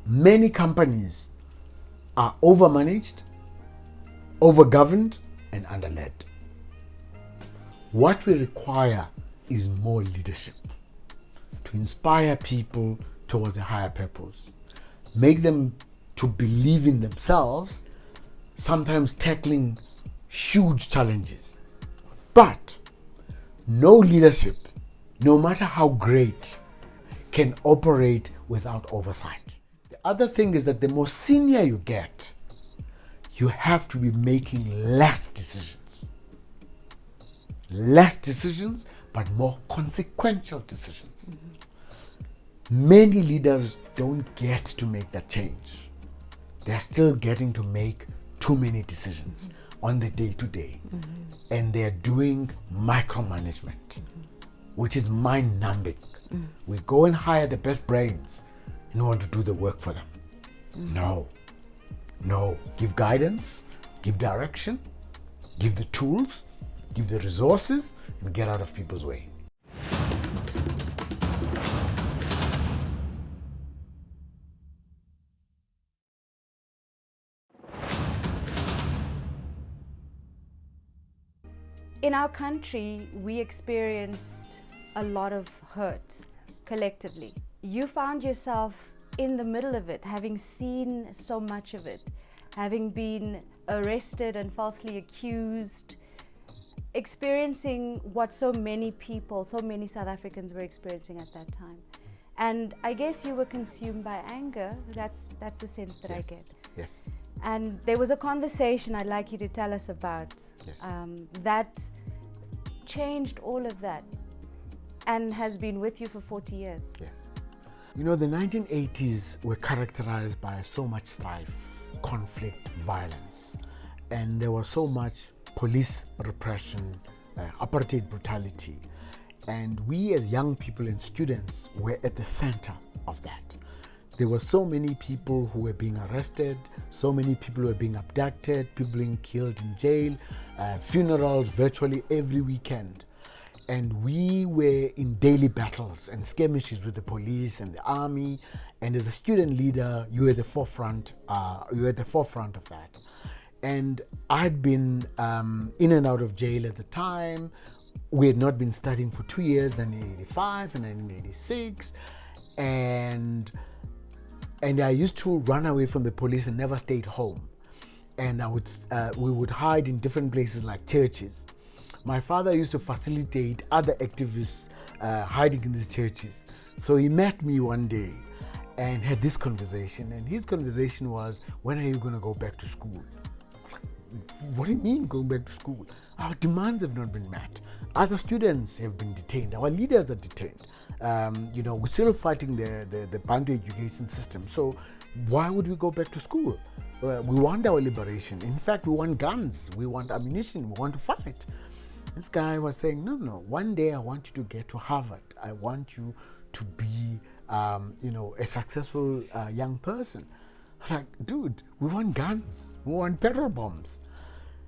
Many companies are overmanaged, overgoverned, and underled. What we require is more leadership to inspire people towards a higher purpose, make them to believe in themselves, sometimes tackling huge challenges. But no leadership, no matter how great, can operate without oversight. The other thing is that the more senior you get, you have to be making less decisions. Less decisions, but more consequential decisions. Many leaders don't get to make that change. They're still getting to make too many decisions on the day-to-day. And they're doing micromanagement, which is mind-numbing. We go and hire the best brains in order to do the work for them. No. Give guidance, give direction, give the tools, give the resources, and get out of people's way. In our country, we experienced a lot of hurt collectively. You found yourself in the middle of it, having seen so much of it, having been arrested and falsely accused, experiencing what so many people, so many South Africans were experiencing at that time. And I guess you were consumed by anger. That's the sense that I get. Yes. And there was a conversation I'd like you to tell us about that changed all of that and has been with you for 40 years. Yes. You know, the 1980s were characterized by so much strife, conflict, violence, and there was so much police repression, apartheid brutality, and we as young people and students were at the center of that. There were so many people who were being arrested, so many people who were being abducted, people being killed in jail, funerals virtually every weekend. And we were in daily battles and skirmishes with the police and the army. And as a student leader, you were at the forefront. Of that. And I'd been in and out of jail at the time. We had not been studying for 2 years, 1985 and 1986, and I used to run away from the police and never stayed home. And we would hide in different places like churches. My father used to facilitate other activists hiding in these churches. So he met me one day and had this conversation. And his conversation was, when are you going to go back to school? What do you mean going back to school? Our demands have not been met. Other students have been detained. Our leaders are detained. We're still fighting the Bantu education system. So why would we go back to school? We want our liberation. In fact, we want guns. We want ammunition. We want to fight. This guy was saying, no, one day I want you to get to Harvard. I want you to be, a successful young person. Like, dude, we want guns. We want petrol bombs.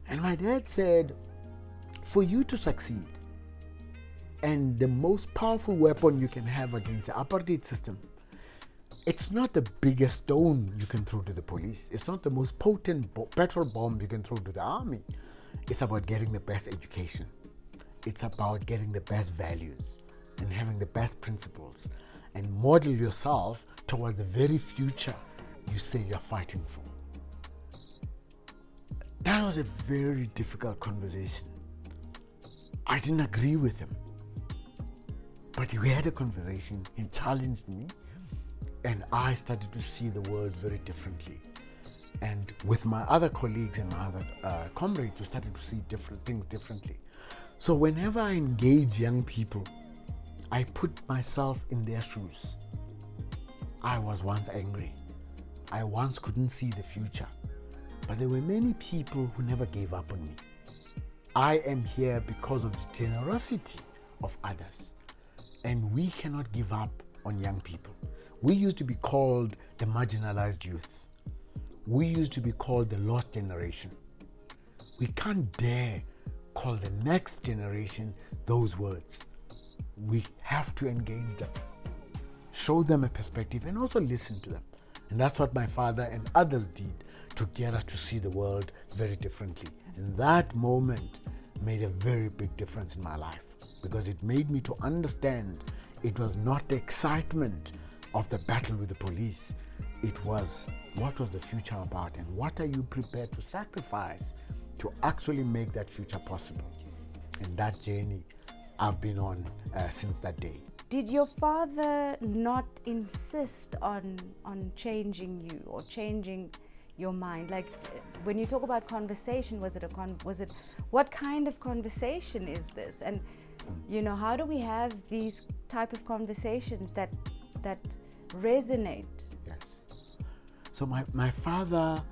And my dad said, for you to succeed, and the most powerful weapon you can have against the apartheid system, it's not the biggest stone you can throw to the police. It's not the most potent petrol bomb you can throw to the army. It's about getting the best education. It's about getting the best values and having the best principles and model yourself towards the very future you say you're fighting for. That was a very difficult conversation. I didn't agree with him. But we had a conversation, he challenged me, and I started to see the world very differently. And with my other colleagues and my other comrades, we started to see different things differently. So whenever I engage young people, I put myself in their shoes. I was once angry. I once couldn't see the future. But there were many people who never gave up on me. I am here because of the generosity of others. And we cannot give up on young people. We used to be called the marginalized youth. We used to be called the lost generation. We can't dare call the next generation those words. We have to engage them, show them a perspective, and also listen to them. And that's what my father and others did to get us to see the world very differently. And that moment made a very big difference in my life, because it made me to understand it was not the excitement of the battle with the police. It was, what was the future about, and what are you prepared to sacrifice to actually make that future possible? And that journey I've been on since that day. Did your father not insist on changing you or changing your mind? Like, when you talk about conversation, was it what kind of conversation is this? And how do we have these type of conversations that resonate? Yes. So my father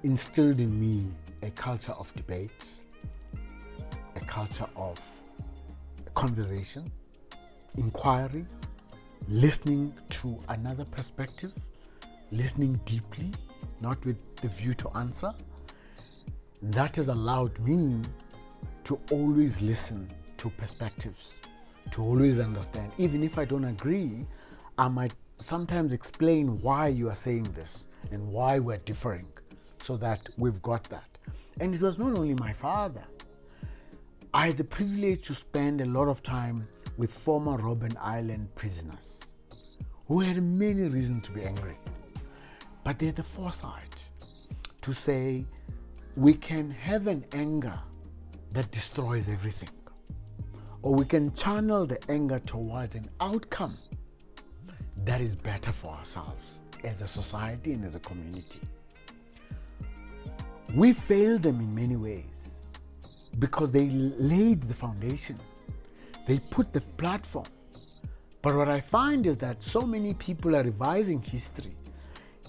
instilled in me a culture of debate, a culture of conversation, inquiry, listening to another perspective, listening deeply, not with the view to answer. That has allowed me to always listen to perspectives, to always understand. Even if I don't agree, I might sometimes explain why you are saying this and why we're differing, so that we've got that. And it was not only my father. I had the privilege to spend a lot of time with former Robben Island prisoners who had many reasons to be angry. But they had the foresight to say, we can have an anger that destroys everything, or we can channel the anger towards an outcome that is better for ourselves as a society and as a community. We failed them in many ways because they laid the foundation. They put the platform. But what I find is that so many people are revising history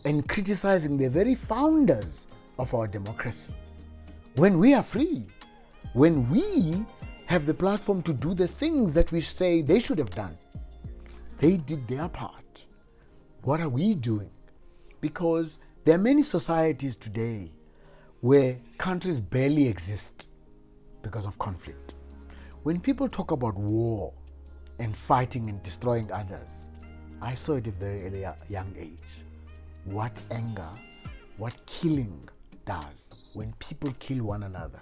and criticizing the very founders of our democracy. When we are free, when we have the platform to do the things that we say they should have done, they did their part. What are we doing? Because there are many societies today where countries barely exist because of conflict. When people talk about war and fighting and destroying others, I saw at a very early young age what anger, what killing does when people kill one another,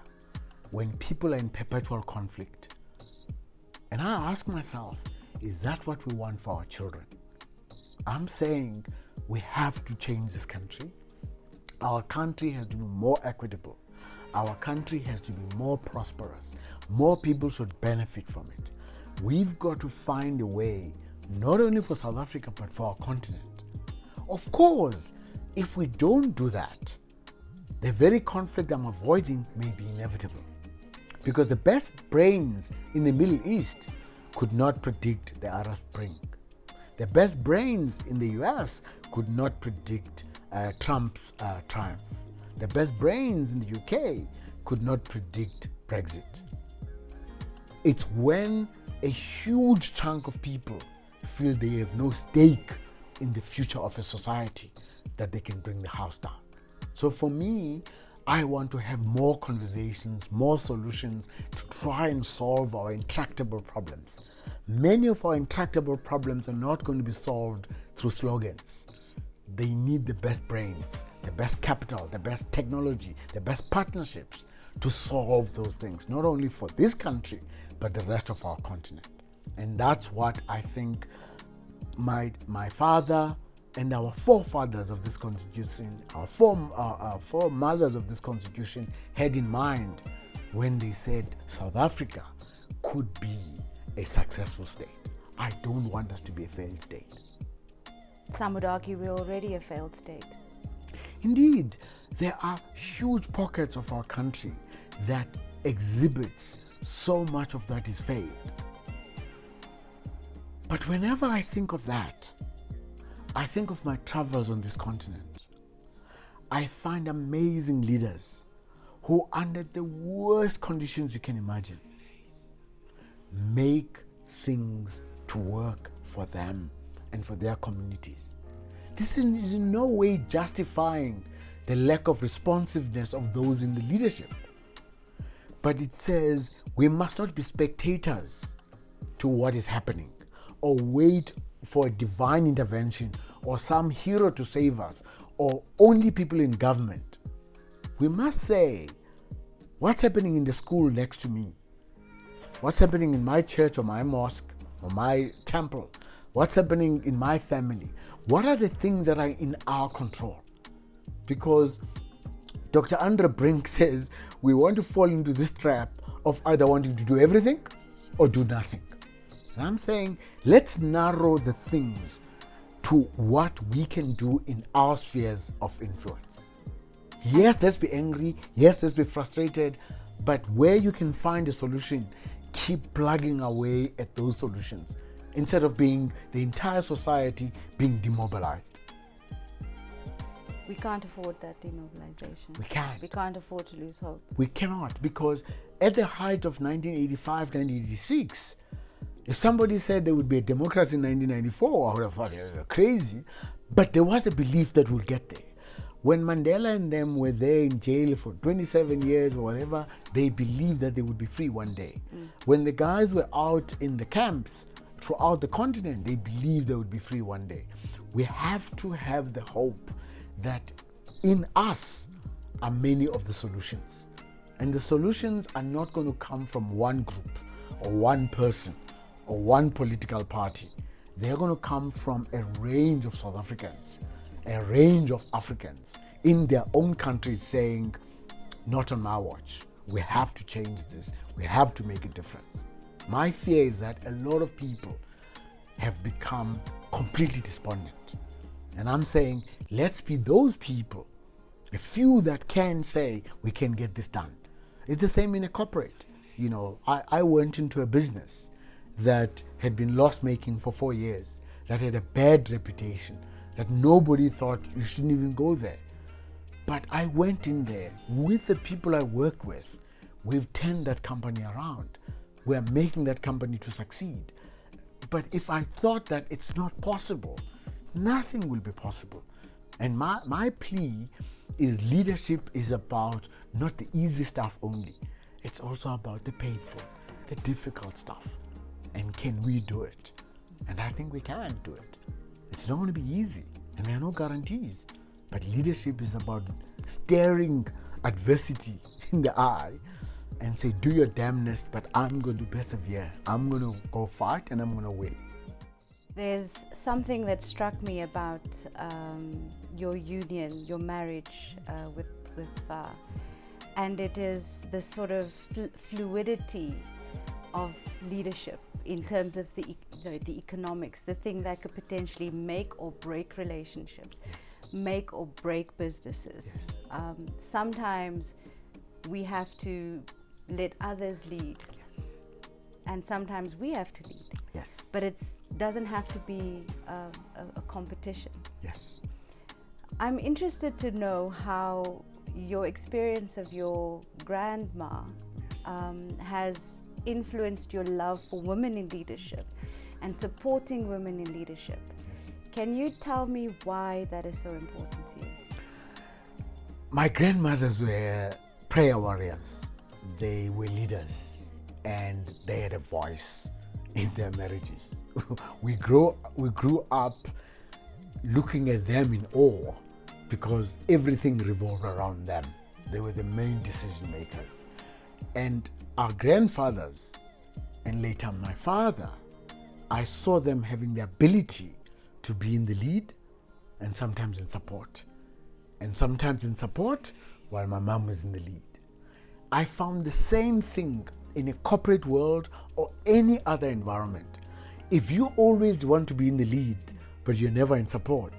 when people are in perpetual conflict. And I ask myself, is that what we want for our children? I'm saying we have to change this country. Our country has to be more equitable. Our country has to be more prosperous. More people should benefit from it. We've got to find a way, not only for South Africa, but for our continent. Of course, if we don't do that, the very conflict I'm avoiding may be inevitable. Because the best brains in the Middle East could not predict the Arab Spring. The best brains in the US could not predict Trump's triumph. The best brains in the UK could not predict Brexit. It's when a huge chunk of people feel they have no stake in the future of a society that they can bring the house down. So for me, I want to have more conversations, more solutions to try and solve our intractable problems. Many of our intractable problems are not going to be solved through slogans. They need the best brains, the best capital, the best technology, the best partnerships to solve those things, not only for this country, but the rest of our continent. And that's what I think my father and our forefathers of this constitution, our foremothers of this constitution had in mind when they said South Africa could be a successful state. I don't want us to be a failed state. Some would argue we're already a failed state. Indeed, there are huge pockets of our country that exhibits so much of that is failed. But whenever I think of that, I think of my travels on this continent. I find amazing leaders who, under the worst conditions you can imagine, make things to work for them and for their communities. This is in no way justifying the lack of responsiveness of those in the leadership. But it says we must not be spectators to what is happening or wait for a divine intervention or some hero to save us, or only people in government. We must say, what's happening in the school next to me? What's happening in my church or my mosque or my temple? What's happening in my family? What are the things that are in our control? Because Dr. Andra Brink says we want to fall into this trap of either wanting to do everything or do nothing. And I'm saying, let's narrow the things to what we can do in our spheres of influence. Yes, let's be angry. Yes, let's be frustrated. But where you can find a solution, keep plugging away at those solutions instead of being the entire society being demobilized. We can't afford that demobilization. We can't. We can't afford to lose hope. We cannot, because at the height of 1985, 1986, if somebody said there would be a democracy in 1994, I would have thought they were crazy. But there was a belief that we'll get there. When Mandela and them were there in jail for 27 years or whatever, they believed that they would be free one day. When the guys were out in the camps throughout the continent, they believed they would be free one day. We have to have the hope that in us are many of the solutions. And the solutions are not going to come from one group or one person or one political party. They're going to come from a range of South Africans, a range of Africans in their own countries saying, not on my watch. We have to change this. We have to make a difference. My fear is that a lot of people have become completely despondent. And I'm saying, let's be those people, a few that can say, we can get this done. It's the same in a corporate. You know, I went into a business that had been loss-making for 4 years, that had a bad reputation, that nobody thought you shouldn't even go there. But I went in there with the people I worked with. We've turned that company around. We're making that company to succeed. But if I thought that it's not possible, nothing will be possible. And my plea is leadership is about not the easy stuff only. It's also about the painful, the difficult stuff. And can we do it? And I think we can do it. It's not going to be easy, and there are no guarantees. But leadership is about staring adversity in the eye and say, do your damnedest, but I'm going to persevere. I'm going to go fight and I'm going to win. There's something that struck me about your union, your marriage with Fa, and it is the sort of fluidity of leadership in terms of the economics, the thing that could potentially make or break relationships, make or break businesses. Sometimes we have to let others lead, and sometimes we have to lead. Yes. But it doesn't have to be a competition. Yes. I'm interested to know how your experience of your grandma has influenced your love for women in leadership and supporting women in leadership. Can you tell me why that is so important to you? My grandmothers were prayer warriors. They were leaders, and they had a voice in their marriages. We grew up looking at them in awe because everything revolved around them. They were the main decision makers. And our grandfathers, and later my father, I saw them having the ability to be in the lead and sometimes in support. And sometimes in support while my mom was in the lead. I found the same thing in a corporate world or any other environment. If you always want to be in the lead, but you're never in support,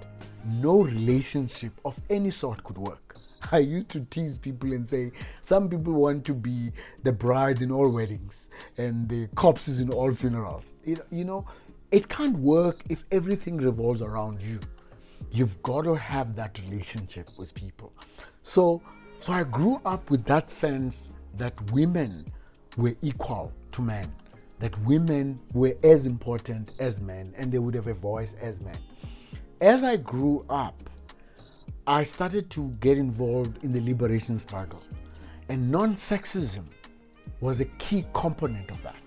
no relationship of any sort could work. I used to tease people and say, some people want to be the brides in all weddings and the corpses in all funerals. You know, it can't work if everything revolves around you. You've got to have that relationship with people. So I grew up with that sense that women were equal to men, that women were as important as men and they would have a voice as men. As I grew up, I started to get involved in the liberation struggle, and non-sexism was a key component of that.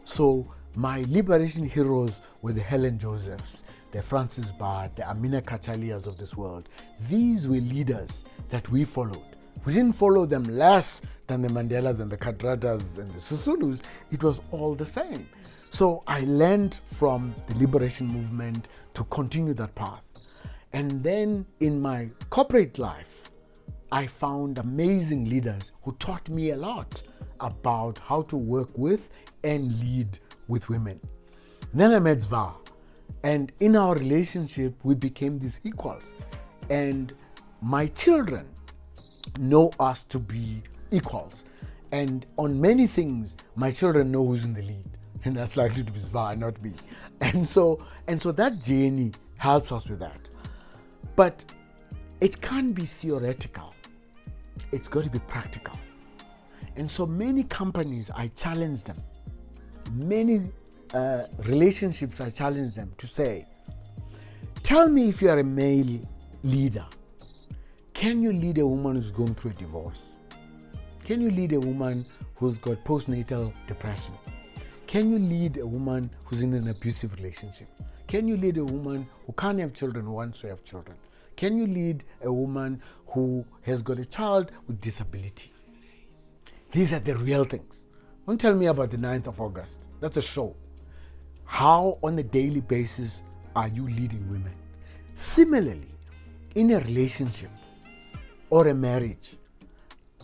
So my liberation heroes were the Helen Josephs, the Francis Bard, the Amina Kachalias of this world. These were leaders that we followed. We didn't follow them less than the Mandelas and the Kadratas and the Sisulus. It was all the same. So I learned from the liberation movement to continue that path. And then in my corporate life, I found amazing leaders who taught me a lot about how to work with and lead with women. Then I met Zva, and in our relationship, we became these equals. And my children know us to be equals. And on many things, my children know who's in the lead. And that's likely to be Zva, not me. And so that journey helps us with that. But it can't be theoretical. It's got to be practical. And so many companies, I challenge them. Many relationships, I challenge them to say, tell me if you are a male leader, can you lead a woman who's going through a divorce? Can you lead a woman who's got postnatal depression? Can you lead a woman who's in an abusive relationship? Can you lead a woman who can't have children, who wants to have children? Can you lead a woman who has got a child with disability? These are the real things. Don't tell me about the 9th of August. That's a show. How on a daily basis are you leading women? Similarly, in a relationship or a marriage,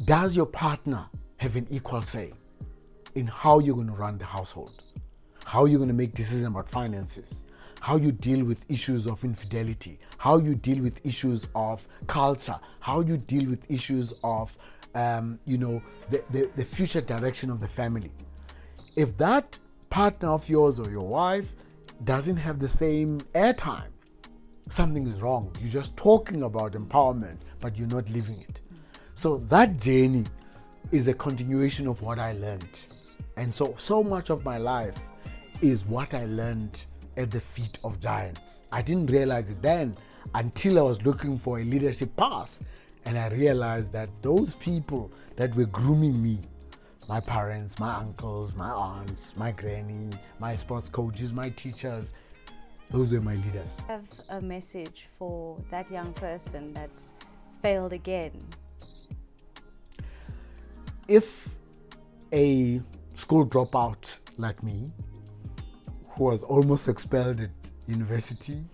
does your partner have an equal say in how you're going to run the household? How you're going to make decisions about finances? How you deal with issues of infidelity? How you deal with issues of culture? How you deal with issues of the future direction of the family? If that partner of yours or your wife doesn't have the same airtime, something is wrong. You're just talking about empowerment, but you're not living it. So that journey is a continuation of what I learned. And so much of my life is what I learned at the feet of giants. I didn't realize it then until I was looking for a leadership path. And I realized that those people that were grooming me, my parents, my uncles, my aunts, my granny, my sports coaches, my teachers, those were my leaders. I have a message for that young person that's failed again. If a school dropout like me, who was almost expelled at university,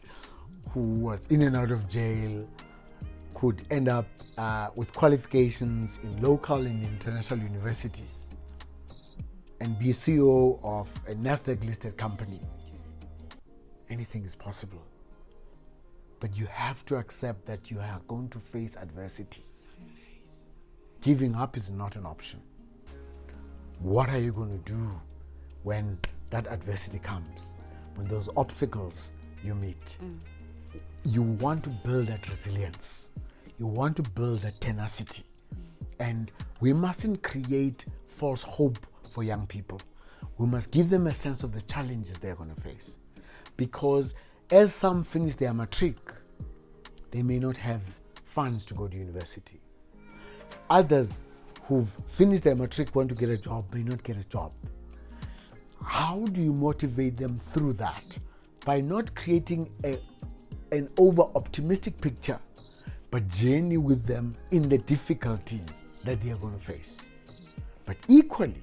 who was in and out of jail, could end up with qualifications in local and international universities and be CEO of a Nasdaq-listed company, anything is possible. But you have to accept that you are going to face adversity. Giving up is not an option. What are you going to do when that adversity comes, when those obstacles you meet? You want to build that resilience. You want to build that tenacity. And we mustn't create false hope for young people. We must give them a sense of the challenges they're going to face. Because as some finish their matric, they may not have funds to go to university. Others who've finished their matric want to get a job, may not get a job. How do you motivate them through that? By not creating an over-optimistic picture, but journey with them in the difficulties that they are going to face. But equally,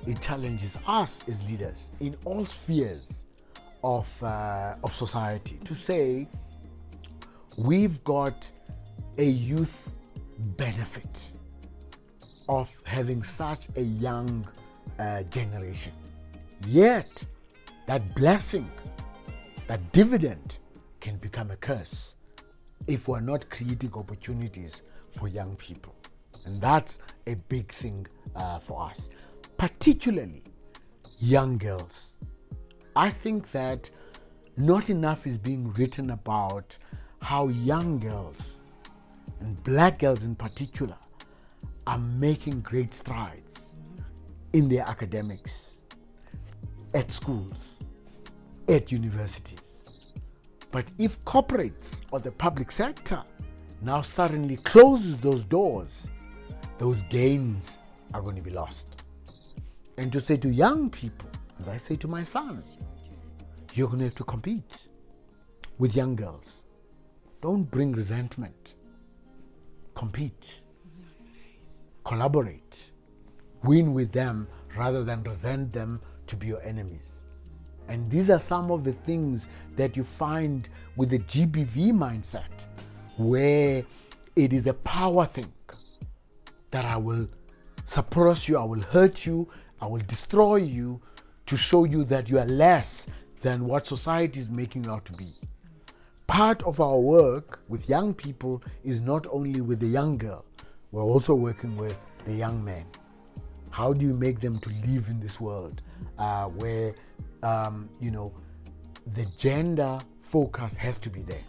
it challenges us as leaders in all spheres of society to say, we've got a youth benefit of having such a young generation. Yet, that blessing, that dividend can become a curse if we're not creating opportunities for young people. And that's a big thing for us, particularly young girls. I think that not enough is being written about how young girls, and black girls in particular, are making great strides in their academics, at schools, at universities. But if corporates or the public sector now suddenly closes those doors, those gains are going to be lost. And to say to young people, as I say to my son, you're going to have to compete. with young girls. Don't bring resentment. Compete. Collaborate. Win with them rather than resent them to be your enemies. And these are some of the things that you find with the GBV mindset, where it is a power thing that I will suppress you, I will hurt you, I will destroy you to show you that you are less than what society is making you out to be. Part of our work with young people is not only with the young girl, we're also working with the young man. How do you make them to live in this world where, the gender focus has to be there.